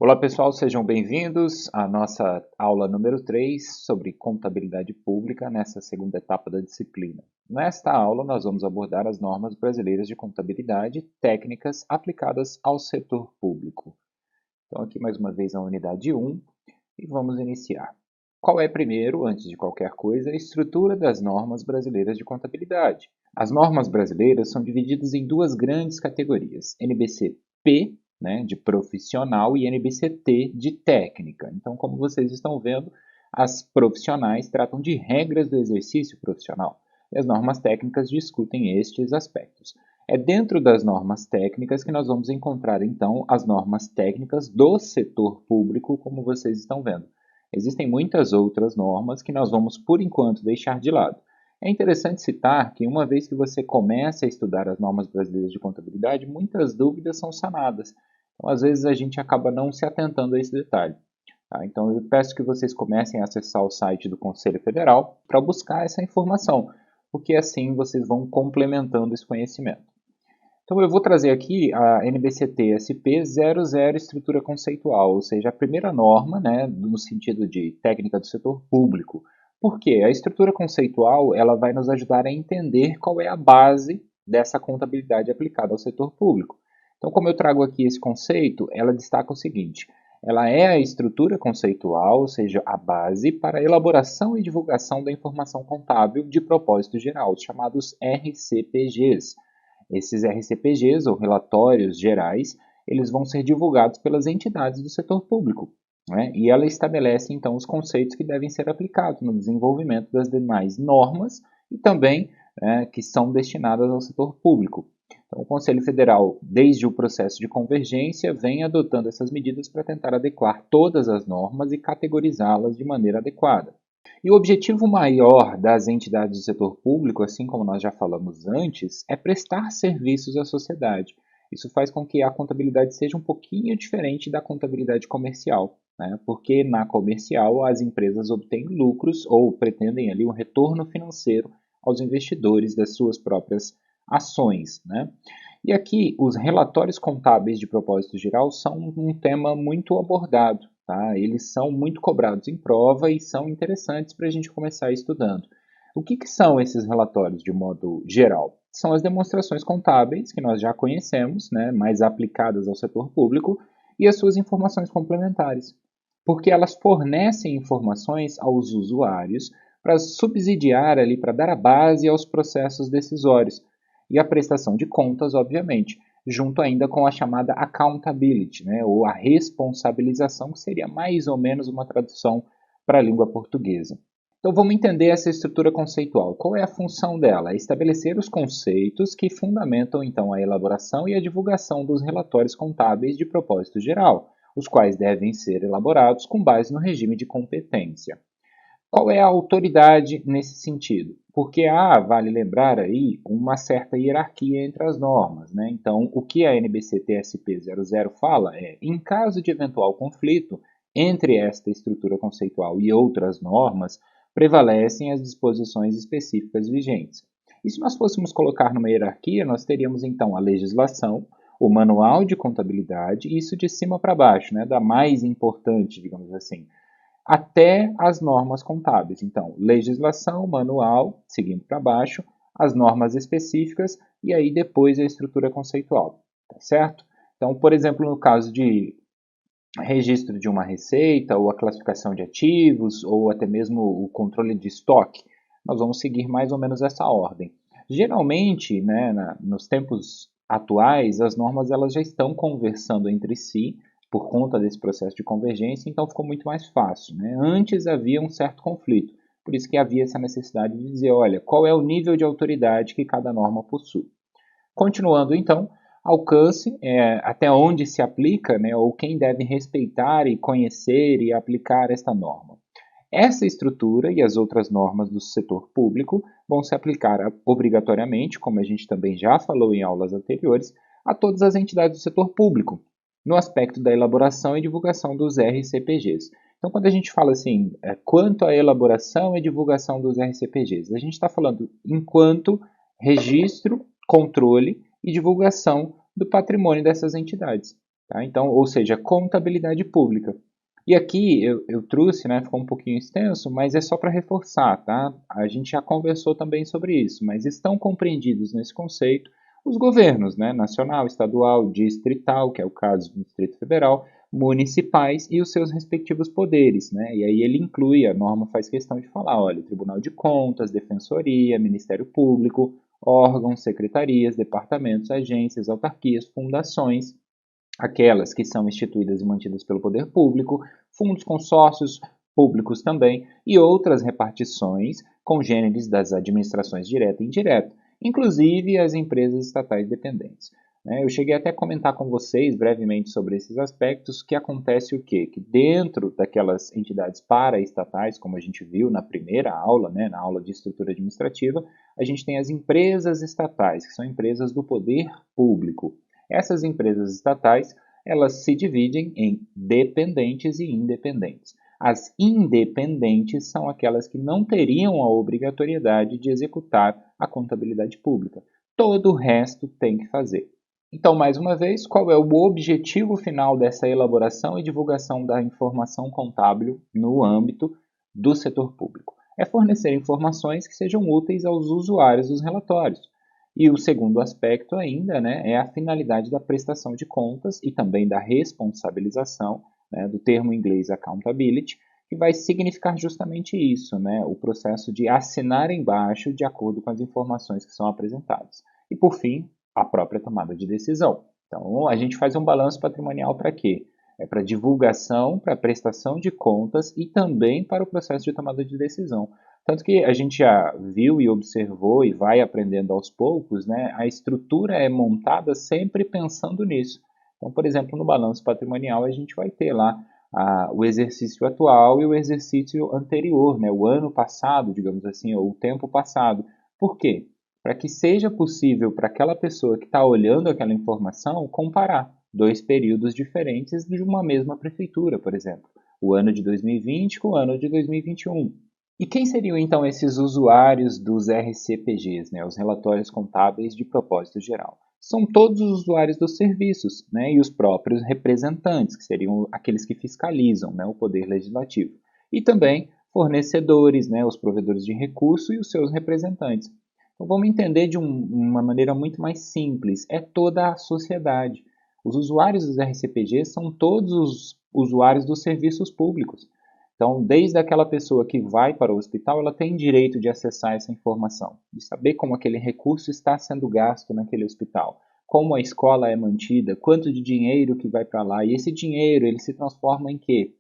Olá pessoal, sejam bem-vindos à nossa aula número 3 sobre contabilidade pública nessa segunda etapa da disciplina. Nesta aula nós vamos abordar as normas brasileiras de contabilidade técnicas aplicadas ao setor público. Então aqui mais uma vez a unidade 1 e vamos iniciar. Qual é primeiro, antes de qualquer coisa, a estrutura das normas brasileiras de contabilidade? As normas brasileiras são divididas em duas grandes categorias, NBC-P, né, de profissional, e NBC-T, de técnica. Então, como vocês estão vendo, as profissionais tratam de regras do exercício profissional e as normas técnicas discutem estes aspectos. É dentro das normas técnicas que nós vamos encontrar, então, as normas técnicas do setor público, como vocês estão vendo. Existem muitas outras normas que nós vamos, por enquanto, deixar de lado. É interessante citar que, uma vez que você começa a estudar as normas brasileiras de contabilidade, muitas dúvidas são sanadas. Então, às vezes, a gente acaba não se atentando a esse detalhe. Tá? Então, eu peço que vocês comecem a acessar o site do Conselho Federal para buscar essa informação, porque assim vocês vão complementando esse conhecimento. Então, eu vou trazer aqui a NBCT-SP 00 estrutura conceitual, ou seja, a primeira norma, né, no sentido de técnica do setor público. Por quê? A estrutura conceitual ela vai nos ajudar a entender qual é a base dessa contabilidade aplicada ao setor público. Então, como eu trago aqui esse conceito, ela destaca o seguinte: ela é a estrutura conceitual, ou seja, a base para a elaboração e divulgação da informação contábil de propósito geral, os chamados RCPGs. Esses RCPGs, ou relatórios gerais, eles vão ser divulgados pelas entidades do setor público, né? E ela estabelece, então, os conceitos que devem ser aplicados no desenvolvimento das demais normas e também que são destinadas ao setor público. Então, o Conselho Federal, desde o processo de convergência, vem adotando essas medidas para tentar adequar todas as normas e categorizá-las de maneira adequada. E o objetivo maior das entidades do setor público, assim como nós já falamos antes, é prestar serviços à sociedade. Isso faz com que a contabilidade seja um pouquinho diferente da contabilidade comercial, né? Porque na comercial as empresas obtêm lucros ou pretendem ali um retorno financeiro aos investidores das suas próprias ações, né? E aqui os relatórios contábeis de propósito geral são um tema muito abordado. Tá? Eles são muito cobrados em prova e são interessantes para a gente começar estudando. O que são esses relatórios de modo geral? São as demonstrações contábeis, que nós já conhecemos, né, mais aplicadas ao setor público, e as suas informações complementares, porque elas fornecem informações aos usuários para subsidiar ali, para dar a base aos processos decisórios, e a prestação de contas, obviamente, junto ainda com a chamada accountability, né, ou a responsabilização, que seria mais ou menos uma tradução para a língua portuguesa. Então vamos entender essa estrutura conceitual. Qual é a função dela? É estabelecer os conceitos que fundamentam então a elaboração e a divulgação dos relatórios contábeis de propósito geral, os quais devem ser elaborados com base no regime de competência. Qual é a autoridade nesse sentido? Porque vale lembrar aí uma certa hierarquia entre as normas, né? Então, o que a NBC-TSP 00 fala é, em caso de eventual conflito entre esta estrutura conceitual e outras normas, prevalecem as disposições específicas vigentes. E se nós fôssemos colocar numa hierarquia, nós teríamos então a legislação, o manual de contabilidade, e isso de cima para baixo, né? Da mais importante, digamos assim, até as normas contábeis. Então, legislação, manual, seguindo para baixo, as normas específicas e aí depois a estrutura conceitual, tá certo? Então, por exemplo, no caso de registro de uma receita ou a classificação de ativos ou até mesmo o controle de estoque, nós vamos seguir mais ou menos essa ordem. Geralmente, né, nos tempos atuais, as normas elas já estão conversando entre si por conta desse processo de convergência, então ficou muito mais fácil, né? Antes havia um certo conflito, por isso que havia essa necessidade de dizer, olha, qual é o nível de autoridade que cada norma possui. Continuando, então, alcance, até onde se aplica, né, ou quem deve respeitar e conhecer e aplicar esta norma. Essa estrutura e as outras normas do setor público vão se aplicar obrigatoriamente, como a gente também já falou em aulas anteriores, a todas as entidades do setor público, no aspecto da elaboração e divulgação dos RCPGs. Então, quando a gente fala assim, quanto à elaboração e divulgação dos RCPGs, a gente está falando enquanto registro, controle e divulgação do patrimônio dessas entidades. Tá? Então, ou seja, contabilidade pública. E aqui eu trouxe, né, ficou um pouquinho extenso, mas é só para reforçar, tá? A gente já conversou também sobre isso, mas estão compreendidos nesse conceito os governos, né, nacional, estadual, distrital, que é o caso do Distrito Federal, municipais e os seus respectivos poderes, né? E aí ele inclui, a norma faz questão de falar, olha, Tribunal de Contas, Defensoria, Ministério Público, órgãos, secretarias, departamentos, agências, autarquias, fundações, aquelas que são instituídas e mantidas pelo poder público, fundos consórcios públicos também e outras repartições congêneres das administrações direta e indireta, inclusive as empresas estatais dependentes. Eu cheguei até a comentar com vocês brevemente sobre esses aspectos, que acontece o quê? Que dentro daquelas entidades paraestatais, como a gente viu na primeira aula, né, na aula de estrutura administrativa, a gente tem as empresas estatais, que são empresas do poder público. Essas empresas estatais, elas se dividem em dependentes e independentes. As independentes são aquelas que não teriam a obrigatoriedade de executar a contabilidade pública. Todo o resto tem que fazer. Então, mais uma vez, qual é o objetivo final dessa elaboração e divulgação da informação contábil no âmbito do setor público? É fornecer informações que sejam úteis aos usuários dos relatórios. E o segundo aspecto ainda, né, é a finalidade da prestação de contas e também da responsabilização, né, do termo em inglês accountability, que vai significar justamente isso, né, o processo de assinar embaixo de acordo com as informações que são apresentadas. E por fim, a própria tomada de decisão. Então, a gente faz um balanço patrimonial para quê? É para divulgação, para prestação de contas e também para o processo de tomada de decisão. Tanto que a gente já viu e observou e vai aprendendo aos poucos, né? A estrutura é montada sempre pensando nisso. Então, por exemplo, no balanço patrimonial a gente vai ter lá o exercício atual e o exercício anterior, né? O ano passado, digamos assim, ou o tempo passado. Por quê? Para que seja possível para aquela pessoa que está olhando aquela informação comparar dois períodos diferentes de uma mesma prefeitura, por exemplo, o ano de 2020 com o ano de 2021. E quem seriam então esses usuários dos RCPGs, né, os relatórios contábeis de propósito geral? São todos os usuários dos serviços, né, e os próprios representantes, que seriam aqueles que fiscalizam, né, o poder legislativo. E também fornecedores, né, os provedores de recurso e os seus representantes. Então, vamos entender de uma maneira muito mais simples. É toda a sociedade. Os usuários dos RCPGs são todos os usuários dos serviços públicos. Então, desde aquela pessoa que vai para o hospital, ela tem direito de acessar essa informação, de saber como aquele recurso está sendo gasto naquele hospital, como a escola é mantida, quanto de dinheiro que vai para lá, e esse dinheiro ele se transforma em quê?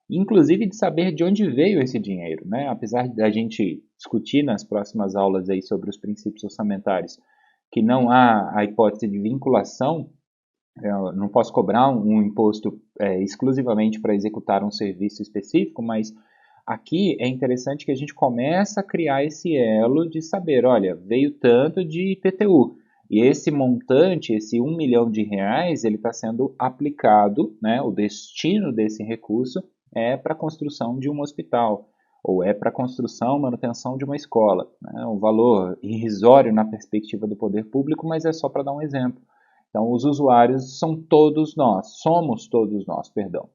Inclusive de saber de onde veio esse dinheiro, né? Apesar da gente discutir nas próximas aulas aí sobre os princípios orçamentários, que não há a hipótese de vinculação, eu não posso cobrar um imposto exclusivamente para executar um serviço específico, mas aqui é interessante que a gente começa a criar esse elo de saber, olha, veio tanto de IPTU, e esse montante, esse 1 milhão de reais, ele está sendo aplicado, né, o destino desse recurso é para a construção de um hospital, ou é para a construção, manutenção de uma escola. Né, um valor irrisório na perspectiva do poder público, mas é só para dar um exemplo. Então, os usuários são todos nós, somos todos nós, perdão.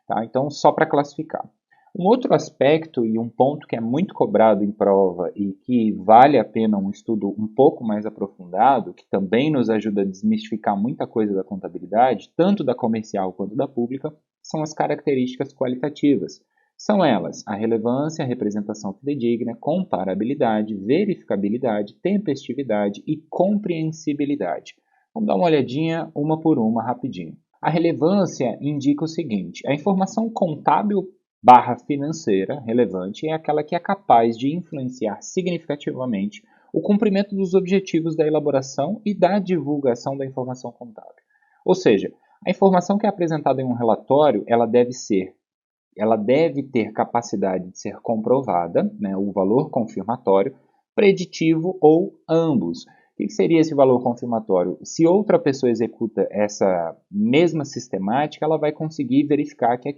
Tá? Então, só para classificar. Um outro aspecto e um ponto que é muito cobrado em prova e que vale a pena um estudo um pouco mais aprofundado, que também nos ajuda a desmistificar muita coisa da contabilidade, tanto da comercial quanto da pública, são as características qualitativas. São elas a relevância, a representação fidedigna, comparabilidade, verificabilidade, tempestividade e compreensibilidade. Vamos dar uma olhadinha uma por uma rapidinho. A relevância indica o seguinte: a informação contábil barra financeira relevante é aquela que é capaz de influenciar significativamente o cumprimento dos objetivos da elaboração e da divulgação da informação contábil. Ou seja, a informação que é apresentada em um relatório, ela deve ter capacidade de ser comprovada, né, o valor confirmatório, preditivo ou ambos. O que seria esse valor confirmatório? Se outra pessoa executa essa mesma sistemática, ela vai conseguir verificar que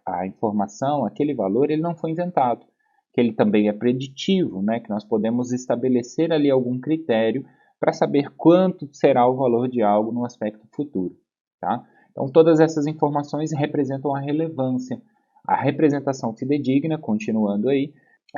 a informação, aquele valor, ele não foi inventado, que ele também é preditivo, né? Que nós podemos estabelecer ali algum critério para saber quanto será o valor de algo no aspecto futuro. Tá? Então, todas essas informações representam a relevância. A representação fidedigna, continuando aí,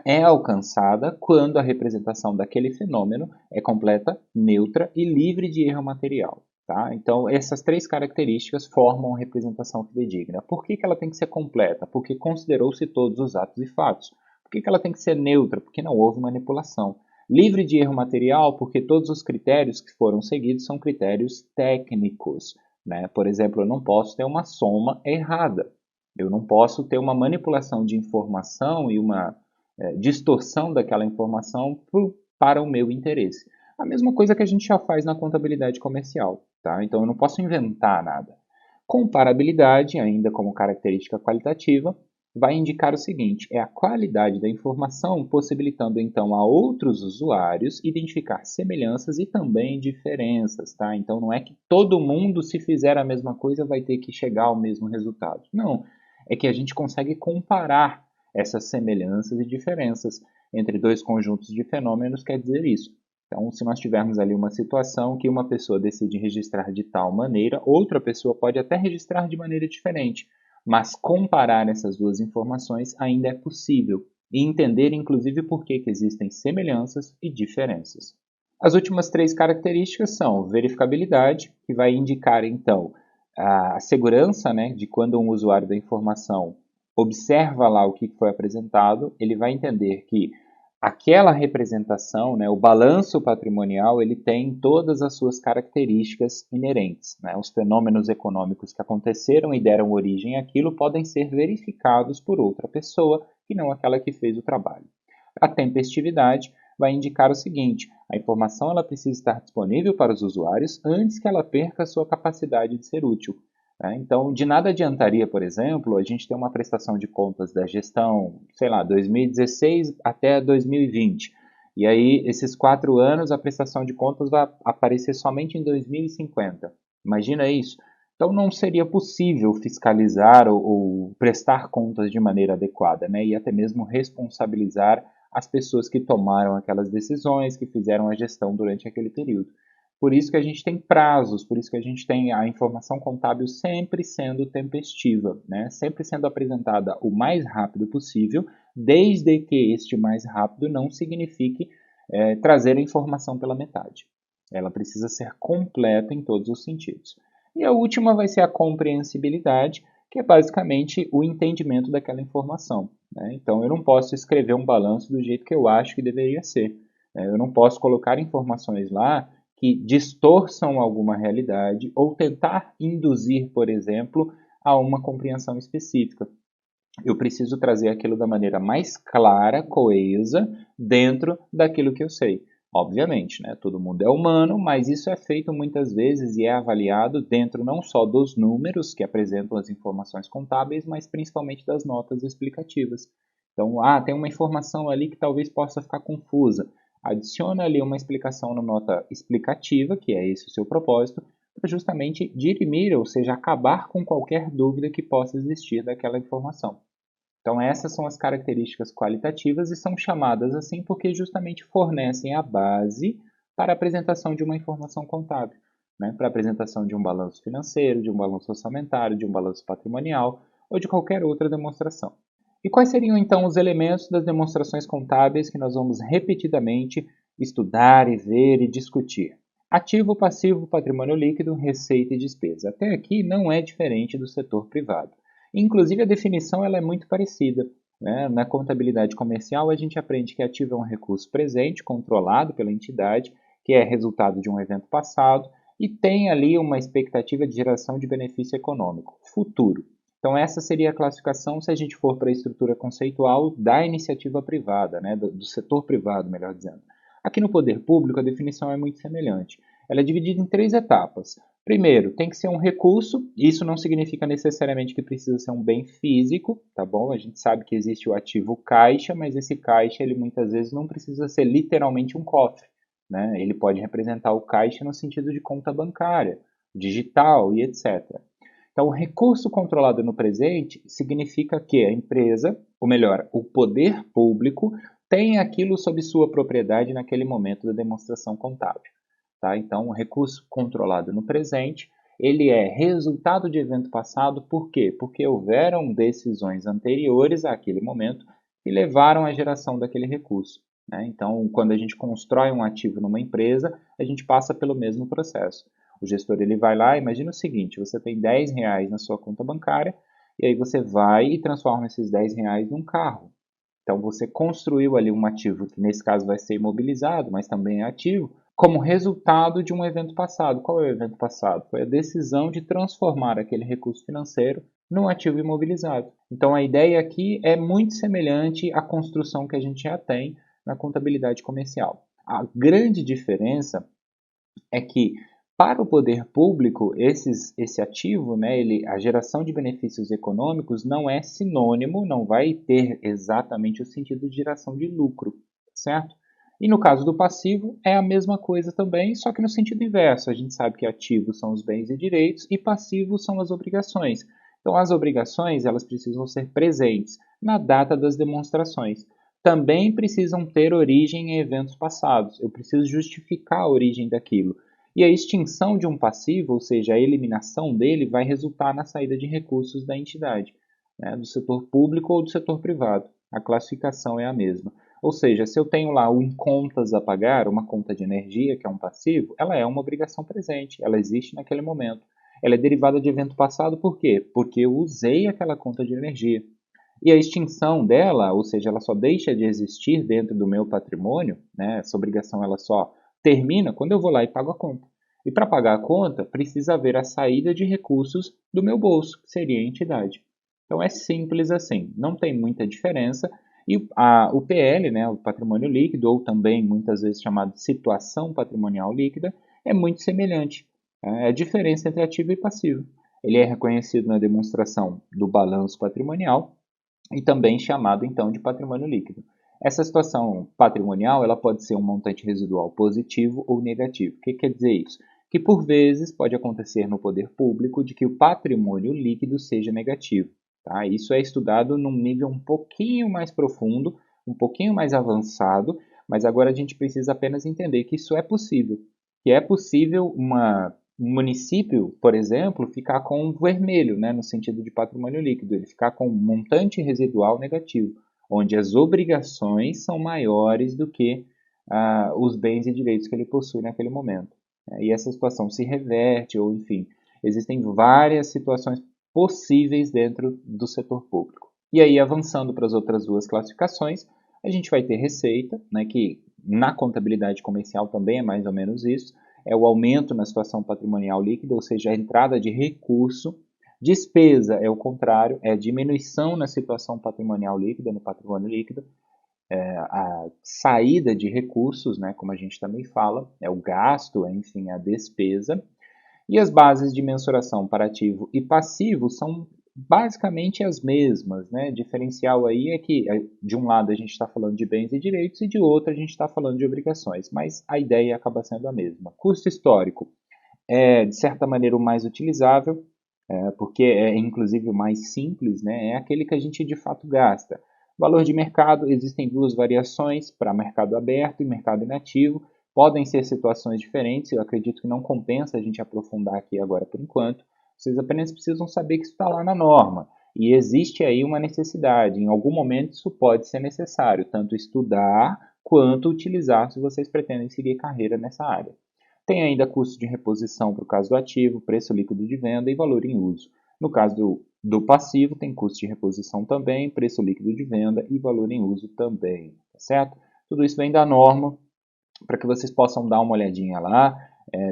é alcançada quando a representação daquele fenômeno é completa, neutra e livre de erro material. Tá? Então, essas três características formam a representação fidedigna. Por que ela tem que ser completa? Porque considerou-se todos os atos e fatos. Por que ela tem que ser neutra? Porque não houve manipulação. Livre de erro material, porque todos os critérios que foram seguidos são critérios técnicos. Né? Por exemplo, eu não posso ter uma soma errada. Eu não posso ter uma manipulação de informação e uma distorção daquela informação para o meu interesse. A mesma coisa que a gente já faz na contabilidade comercial. Tá? Então, eu não posso inventar nada. Comparabilidade, ainda como característica qualitativa, vai indicar o seguinte: é a qualidade da informação, possibilitando então a outros usuários identificar semelhanças e também diferenças. Tá? Então, não é que todo mundo, se fizer a mesma coisa, vai ter que chegar ao mesmo resultado. Não, é que a gente consegue comparar essas semelhanças e diferenças entre dois conjuntos de fenômenos, quer dizer isso. Então, se nós tivermos ali uma situação que uma pessoa decide registrar de tal maneira, outra pessoa pode até registrar de maneira diferente, mas comparar essas duas informações ainda é possível e entender, inclusive, por que existem semelhanças e diferenças. As últimas três características são verificabilidade, que vai indicar, então, a segurança, né, de quando um usuário da informação observa lá o que foi apresentado, ele vai entender que aquela representação, né, o balanço patrimonial, ele tem todas as suas características inerentes. Né? Os fenômenos econômicos que aconteceram e deram origem àquilo podem ser verificados por outra pessoa e não aquela que fez o trabalho. A tempestividade vai indicar o seguinte: a informação ela precisa estar disponível para os usuários antes que ela perca a sua capacidade de ser útil. Então, de nada adiantaria, por exemplo, a gente ter uma prestação de contas da gestão, sei lá, 2016 até 2020. E aí, esses 4 anos, a prestação de contas vai aparecer somente em 2050. Imagina isso. Então, não seria possível fiscalizar ou prestar contas de maneira adequada, né? E até mesmo responsabilizar as pessoas que tomaram aquelas decisões, que fizeram a gestão durante aquele período. Por isso que a gente tem prazos, por isso que a gente tem a informação contábil sempre sendo tempestiva, né? Sempre sendo apresentada o mais rápido possível, desde que este mais rápido não signifique trazer a informação pela metade. Ela precisa ser completa em todos os sentidos. E a última vai ser a compreensibilidade, que é basicamente o entendimento daquela informação. Né? Então, eu não posso escrever um balanço do jeito que eu acho que deveria ser. Eu não posso colocar informações lá que distorçam alguma realidade ou tentar induzir, por exemplo, a uma compreensão específica. Eu preciso trazer aquilo da maneira mais clara, coesa, dentro daquilo que eu sei. Obviamente, né? Todo mundo é humano, mas isso é feito muitas vezes e é avaliado dentro não só dos números que apresentam as informações contábeis, mas principalmente das notas explicativas. Então, tem uma informação ali que talvez possa ficar confusa. Adiciona ali uma explicação na nota explicativa, que é esse o seu propósito, para justamente dirimir, ou seja, acabar com qualquer dúvida que possa existir daquela informação. Então, essas são as características qualitativas e são chamadas assim porque justamente fornecem a base para a apresentação de uma informação contábil, né? Para a apresentação de um balanço financeiro, de um balanço orçamentário, de um balanço patrimonial ou de qualquer outra demonstração. E quais seriam então os elementos das demonstrações contábeis que nós vamos repetidamente estudar e ver e discutir? Ativo, passivo, patrimônio líquido, receita e despesa. Até aqui não é diferente do setor privado. Inclusive, a definição ela é muito parecida. Né? Na contabilidade comercial, a gente aprende que ativo é um recurso presente, controlado pela entidade, que é resultado de um evento passado e tem ali uma expectativa de geração de benefício econômico futuro. Então, essa seria a classificação se a gente for para a estrutura conceitual da iniciativa privada, né? do setor privado, melhor dizendo. Aqui no poder público, a definição é muito semelhante. Ela é dividida em 3 etapas. Primeiro, tem que ser um recurso, isso não significa necessariamente que precisa ser um bem físico, tá bom? A gente sabe que existe o ativo caixa, mas esse caixa, ele muitas vezes não precisa ser literalmente um cofre, né? Ele pode representar o caixa no sentido de conta bancária, digital e etc. Então, o recurso controlado no presente significa que a empresa, ou melhor, o poder público, tem aquilo sob sua propriedade naquele momento da demonstração contábil. Tá? Então, o recurso controlado no presente, ele é resultado de evento passado, por quê? Porque houveram decisões anteriores àquele momento que levaram à geração daquele recurso, né? Então, quando a gente constrói um ativo numa empresa, a gente passa pelo mesmo processo. O gestor ele vai lá, imagina o seguinte, você tem R$ 10 na sua conta bancária, e aí você vai e transforma esses R$ 10 num carro. Então você construiu ali um ativo que nesse caso vai ser imobilizado, mas também é ativo, como resultado de um evento passado. Qual é o evento passado? Foi a decisão de transformar aquele recurso financeiro num ativo imobilizado. Então a ideia aqui é muito semelhante à construção que a gente já tem na contabilidade comercial. A grande diferença é que para o poder público, esse ativo, né, a geração de benefícios econômicos não é sinônimo, não vai ter exatamente o sentido de geração de lucro, certo? E no caso do passivo, é a mesma coisa também, só que no sentido inverso. A gente sabe que ativos são os bens e direitos e passivos são as obrigações. Então, as obrigações elas precisam ser presentes na data das demonstrações. Também precisam ter origem em eventos passados. Eu preciso justificar a origem daquilo. E a extinção de um passivo, ou seja, a eliminação dele, vai resultar na saída de recursos da entidade, né, do setor público ou do setor privado. A classificação é a mesma. Ou seja, se eu tenho lá um contas a pagar, uma conta de energia, que é um passivo, ela é uma obrigação presente, ela existe naquele momento. Ela é derivada de evento passado, por quê? Porque eu usei aquela conta de energia. E a extinção dela, ou seja, ela só deixa de existir dentro do meu patrimônio, né? Essa obrigação ela só termina quando eu vou lá e pago a conta. E para pagar a conta, precisa haver a saída de recursos do meu bolso, que seria a entidade. Então é simples assim, não tem muita diferença. E o PL, né, o patrimônio líquido, ou também muitas vezes chamado de situação patrimonial líquida, é muito semelhante. É a diferença entre ativo e passivo. Ele é reconhecido na demonstração do balanço patrimonial e também chamado então de patrimônio líquido. Essa situação patrimonial ela pode ser um montante residual positivo ou negativo. O que quer dizer isso? Que por vezes pode acontecer no poder público de que o patrimônio líquido seja negativo. Tá? Isso é estudado num nível um pouquinho mais profundo, um pouquinho mais avançado, mas agora a gente precisa apenas entender que isso é possível. Que é possível um município, por exemplo, ficar com um vermelho, né, no sentido de patrimônio líquido, ele ficar com um montante residual negativo, onde as obrigações são maiores do que os bens e direitos que ele possui naquele momento. E essa situação se reverte, ou enfim, existem várias situações possíveis dentro do setor público. E aí, avançando para as outras duas classificações, a gente vai ter receita, né, que na contabilidade comercial também é mais ou menos isso, é o aumento na situação patrimonial líquida, ou seja, a entrada de recurso. Despesa é o contrário, é a diminuição na situação patrimonial líquida, no patrimônio líquido. A saída de recursos, né, como a gente também fala, é o gasto, enfim, a despesa. E as bases de mensuração para ativo e passivo são basicamente as mesmas, né? Diferencial aí é que de um lado a gente está falando de bens e direitos e de outro a gente está falando de obrigações, mas a ideia acaba sendo a mesma. Custo histórico é de certa maneira o mais utilizável, porque é inclusive o mais simples, né? É aquele que a gente de fato gasta. Valor de mercado, existem duas variações para mercado aberto e mercado inativo. Podem ser situações diferentes, eu acredito que não compensa a gente aprofundar aqui agora por enquanto. Vocês apenas precisam saber que isso está lá na norma. E existe aí uma necessidade. Em algum momento isso pode ser necessário, tanto estudar quanto utilizar se vocês pretendem seguir carreira nessa área. Tem ainda custo de reposição para o caso do ativo, preço líquido de venda e valor em uso. No caso do passivo, tem custo de reposição também, preço líquido de venda e valor em uso também, tá certo? Tudo isso vem da norma, para que vocês possam dar uma olhadinha lá,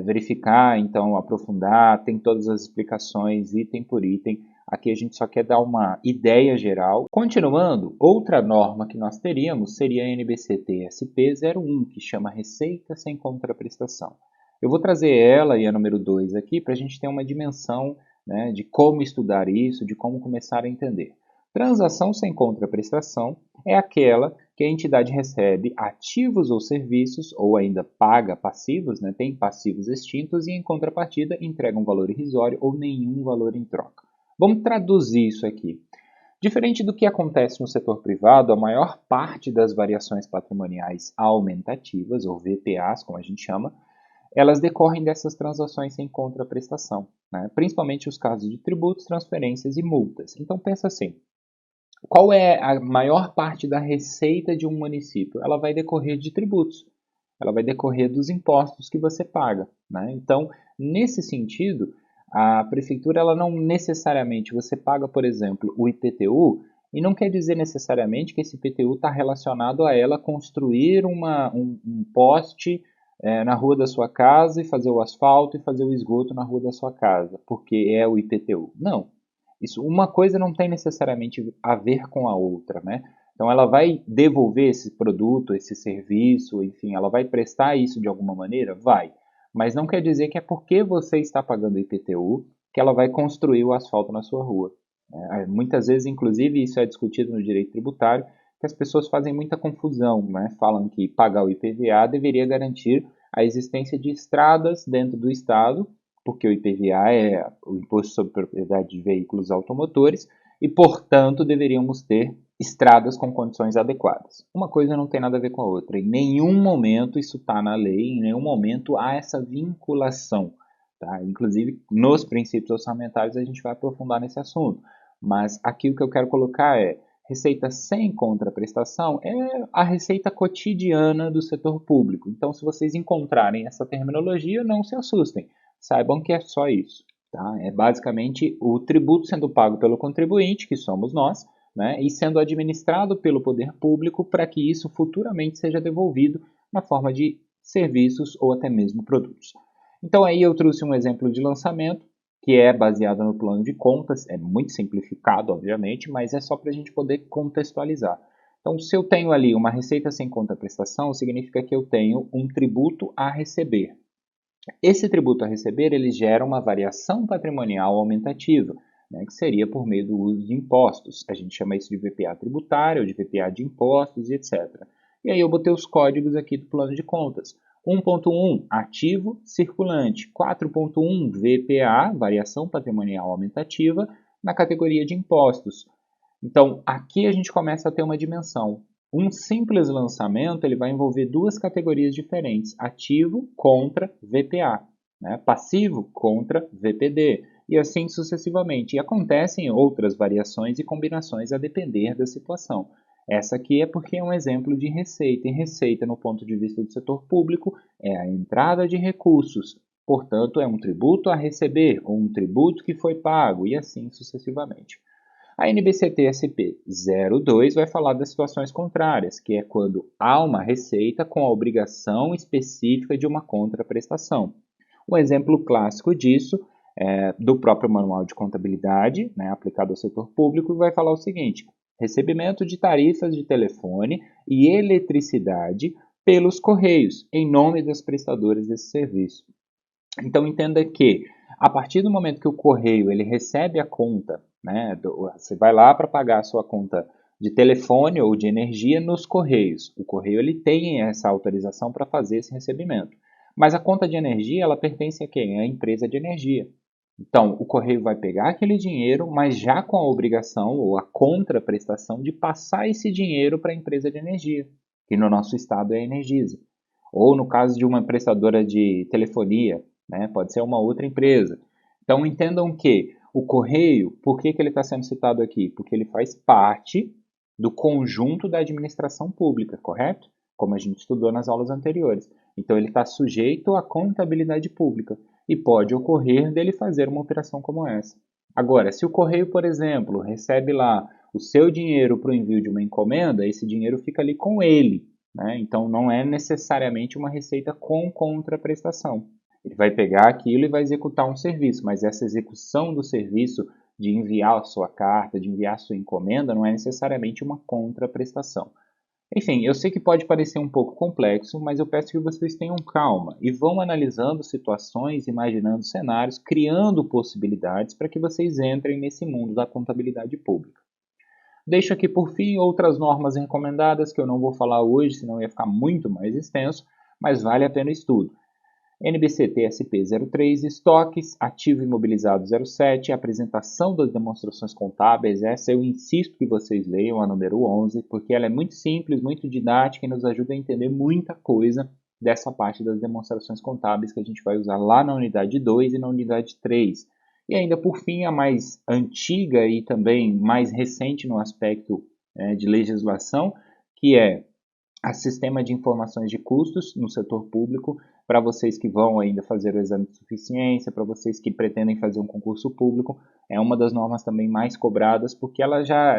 verificar, então aprofundar, tem todas as explicações item por item. Aqui a gente só quer dar uma ideia geral. Continuando, outra norma que nós teríamos seria a NBC-TSP 01, que chama Receita sem Contraprestação. Eu vou trazer ela e a número 2 aqui para a gente ter uma dimensão, né, de como estudar isso, de como começar a entender. Transação sem contraprestação é aquela que a entidade recebe ativos ou serviços, ou ainda paga passivos, né, tem passivos extintos e em contrapartida entrega um valor irrisório ou nenhum valor em troca. Vamos traduzir isso aqui. Diferente do que acontece no setor privado, a maior parte das variações patrimoniais aumentativas, ou VPAs, como a gente chama, elas decorrem dessas transações sem contraprestação. né? Principalmente os casos de tributos, transferências e multas. Então pensa assim, qual é a maior parte da receita de um município? Ela vai decorrer de tributos, ela vai decorrer dos impostos que você paga, né? Então, nesse sentido, a prefeitura ela não necessariamente você paga, por exemplo, o IPTU, e não quer dizer necessariamente que esse IPTU está relacionado a ela construir um poste na rua da sua casa e fazer o asfalto e fazer o esgoto na rua da sua casa, porque é o IPTU. Não. Isso, uma coisa não tem necessariamente a ver com a outra, né? Então ela vai devolver esse produto, esse serviço, enfim, ela vai prestar isso de alguma maneira? Vai. Mas não quer dizer que é porque você está pagando IPTU que ela vai construir o asfalto na sua rua. Muitas vezes, inclusive, isso é discutido no direito tributário, que as pessoas fazem muita confusão, né? Falam que pagar o IPVA deveria garantir a existência de estradas dentro do Estado, porque o IPVA é o Imposto sobre Propriedade de Veículos Automotores, e, portanto, deveríamos ter estradas com condições adequadas. Uma coisa não tem nada a ver com a outra. Em nenhum momento isso está na lei, em nenhum momento há essa vinculação. Tá? Inclusive, nos princípios orçamentários a gente vai aprofundar nesse assunto. Mas aqui o que eu quero colocar é receita sem contraprestação é a receita cotidiana do setor público. Então, se vocês encontrarem essa terminologia, não se assustem. Saibam que é só isso. Tá? É basicamente o tributo sendo pago pelo contribuinte, que somos nós, né, e sendo administrado pelo poder público para que isso futuramente seja devolvido na forma de serviços ou até mesmo produtos. Então aí eu trouxe um exemplo de lançamento que é baseado no plano de contas, é muito simplificado, obviamente, mas é só para a gente poder contextualizar. Então, se eu tenho ali uma receita sem contraprestação, significa que eu tenho um tributo a receber. Esse tributo a receber, ele gera uma variação patrimonial aumentativa, né, que seria por meio do uso de impostos. A gente chama isso de VPA tributário, ou de VPA de impostos e etc. E aí eu botei os códigos aqui do plano de contas. 1.1, ativo circulante. 4.1, VPA, variação patrimonial aumentativa, na categoria de impostos. Então, aqui a gente começa a ter uma dimensão. Um simples lançamento ele vai envolver duas categorias diferentes, ativo contra VPA, né? Passivo contra VPD, e assim sucessivamente. E acontecem outras variações e combinações a depender da situação. Essa aqui é porque é um exemplo de receita, e receita, no ponto de vista do setor público, é a entrada de recursos. Portanto, é um tributo a receber, ou um tributo que foi pago, e assim sucessivamente. A NBCT-SP 02 vai falar das situações contrárias, que é quando há uma receita com a obrigação específica de uma contraprestação. Um exemplo clássico disso é do próprio Manual de Contabilidade, né, aplicado ao setor público, vai falar o seguinte: recebimento de tarifas de telefone e eletricidade pelos Correios, em nome das prestadoras desse serviço. Então entenda que a partir do momento que o correio ele recebe a conta, né, você vai lá para pagar a sua conta de telefone ou de energia nos correios. O correio ele tem essa autorização para fazer esse recebimento. Mas a conta de energia ela pertence a quem? À empresa de energia. Então o correio vai pegar aquele dinheiro, mas já com a obrigação ou a contraprestação de passar esse dinheiro para a empresa de energia, que no nosso estado é a Energisa. Ou no caso de uma prestadora de telefonia, né? Pode ser uma outra empresa. Então entendam que o correio, por que ele está sendo citado aqui? Porque ele faz parte do conjunto da administração pública, correto? Como a gente estudou nas aulas anteriores. Então ele está sujeito à contabilidade pública e pode ocorrer dele fazer uma operação como essa. Agora, se o correio, por exemplo, recebe lá o seu dinheiro para o envio de uma encomenda, esse dinheiro fica ali com ele, né? Então não é necessariamente uma receita com contraprestação. Ele vai pegar aquilo e vai executar um serviço, mas essa execução do serviço de enviar a sua carta, de enviar a sua encomenda, não é necessariamente uma contraprestação. Enfim, eu sei que pode parecer um pouco complexo, mas eu peço que vocês tenham calma e vão analisando situações, imaginando cenários, criando possibilidades para que vocês entrem nesse mundo da contabilidade pública. Deixo aqui por fim outras normas recomendadas que eu não vou falar hoje, senão ia ficar muito mais extenso, mas vale a pena o estudo. NBCT-SP 03, estoques, ativo imobilizado 07, apresentação das demonstrações contábeis, essa eu insisto que vocês leiam, a número 11, porque ela é muito simples, muito didática e nos ajuda a entender muita coisa dessa parte das demonstrações contábeis que a gente vai usar lá na unidade 2 e na unidade 3. E ainda por fim, a mais antiga e também mais recente no aspecto de legislação, que é a Sistema de Informações de Custos no setor público, para vocês que vão ainda fazer o exame de suficiência, para vocês que pretendem fazer um concurso público, é uma das normas também mais cobradas, porque ela já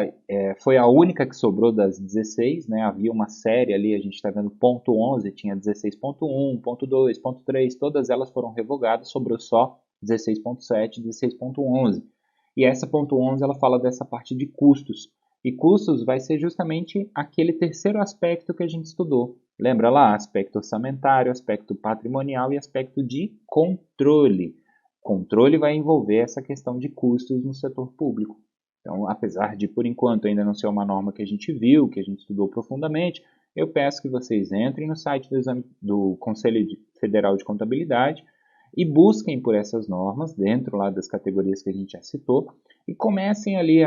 foi a única que sobrou das 16, né? Havia uma série ali, a gente está vendo ponto 11, tinha 16.1, ponto 2, ponto 3, todas elas foram revogadas, sobrou só 16.7 e 16.11. E essa ponto 11 ela fala dessa parte de custos. E custos vai ser justamente aquele terceiro aspecto que a gente estudou. Lembra lá? Aspecto orçamentário, aspecto patrimonial e aspecto de controle. Controle vai envolver essa questão de custos no setor público. Então, apesar de, por enquanto, ainda não ser uma norma que a gente viu, que a gente estudou profundamente, eu peço que vocês entrem no site do Conselho Federal de Contabilidade e busquem por essas normas, dentro lá das categorias que a gente já citou, e comecem ali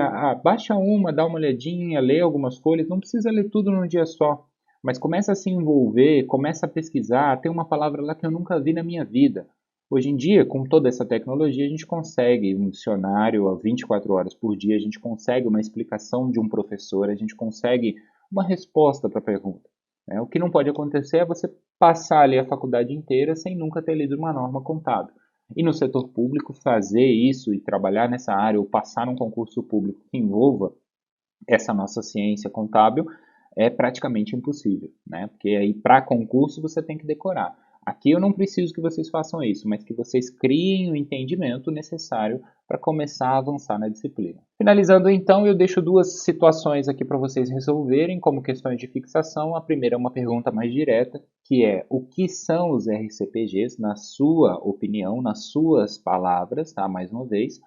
baixa uma, dá uma olhadinha, lê algumas folhas, não precisa ler tudo num dia só, mas começa a se envolver, começa a pesquisar, tem uma palavra lá que eu nunca vi na minha vida. Hoje em dia, com toda essa tecnologia, a gente consegue um dicionário a 24 horas por dia, a gente consegue uma explicação de um professor, a gente consegue uma resposta para a pergunta. O que não pode acontecer é você passar ali a faculdade inteira sem nunca ter lido uma norma contábil. E no setor público, fazer isso e trabalhar nessa área ou passar num concurso público que envolva essa nossa ciência contábil é praticamente impossível, né? Porque aí para concurso você tem que decorar. Aqui eu não preciso que vocês façam isso, mas que vocês criem o entendimento necessário para começar a avançar na disciplina. Finalizando então, eu deixo duas situações aqui para vocês resolverem como questões de fixação. A primeira é uma pergunta mais direta, que é o que são os RCPGs, na sua opinião, nas suas palavras, tá? Mais uma vez.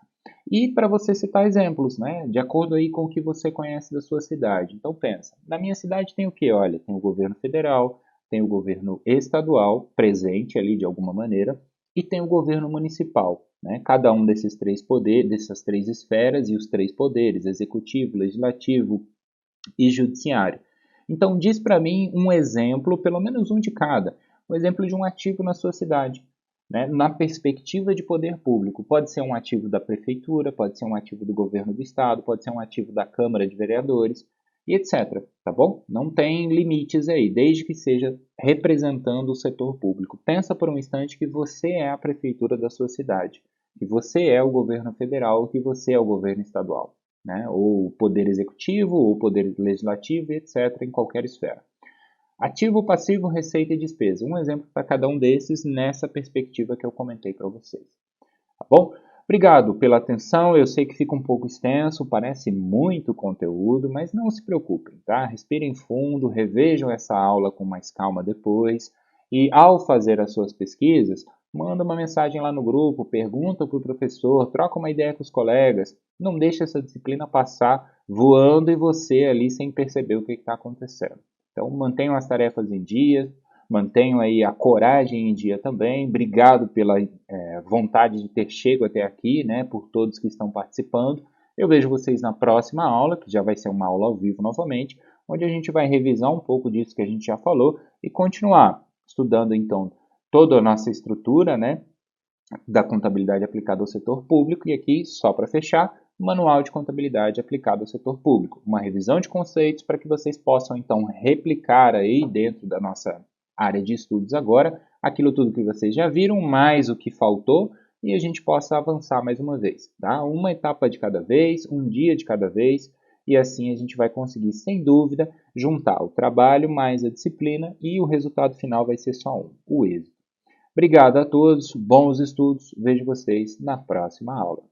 E para você citar exemplos, né? De acordo aí com o que você conhece da sua cidade. Então pensa, na minha cidade tem o que? Olha, tem o governo federal, tem o governo estadual, presente ali de alguma maneira, e tem o governo municipal. Né? Cada um desses três poderes, dessas três esferas e os três poderes, executivo, legislativo e judiciário. Então diz para mim um exemplo, pelo menos um de cada, um exemplo de um ativo na sua cidade. Né? Na perspectiva de poder público, pode ser um ativo da prefeitura, pode ser um ativo do governo do estado, pode ser um ativo da Câmara de Vereadores, e etc. Tá bom? Não tem limites aí, desde que seja representando o setor público. Pensa por um instante que você é a prefeitura da sua cidade, que você é o governo federal, que você é o governo estadual, né? Ou o poder executivo, ou o poder legislativo, etc., em qualquer esfera. Ativo, passivo, receita e despesa. Um exemplo para cada um desses nessa perspectiva que eu comentei para vocês. Tá bom? Obrigado pela atenção. Eu sei que fica um pouco extenso, parece muito conteúdo, mas não se preocupem, tá? Respirem fundo, revejam essa aula com mais calma depois. E ao fazer as suas pesquisas, manda uma mensagem lá no grupo, pergunta para o professor, troca uma ideia com os colegas. Não deixe essa disciplina passar voando e você ali sem perceber o que está acontecendo. Então, mantenham as tarefas em dia, mantenham aí a coragem em dia também. Obrigado pela vontade de ter chego até aqui, né, por todos que estão participando. Eu vejo vocês na próxima aula, que já vai ser uma aula ao vivo novamente, onde a gente vai revisar um pouco disso que a gente já falou e continuar estudando, então, toda a nossa estrutura, né, da contabilidade aplicada ao setor público. E aqui, só para fechar, Manual de Contabilidade aplicado ao setor público. Uma revisão de conceitos para que vocês possam, então, replicar aí dentro da nossa área de estudos agora, aquilo tudo que vocês já viram, mais o que faltou, e a gente possa avançar mais uma vez, tá? Uma etapa de cada vez, um dia de cada vez, e assim a gente vai conseguir, sem dúvida, juntar o trabalho mais a disciplina e o resultado final vai ser só um, o êxito. Obrigado a todos, bons estudos, vejo vocês na próxima aula.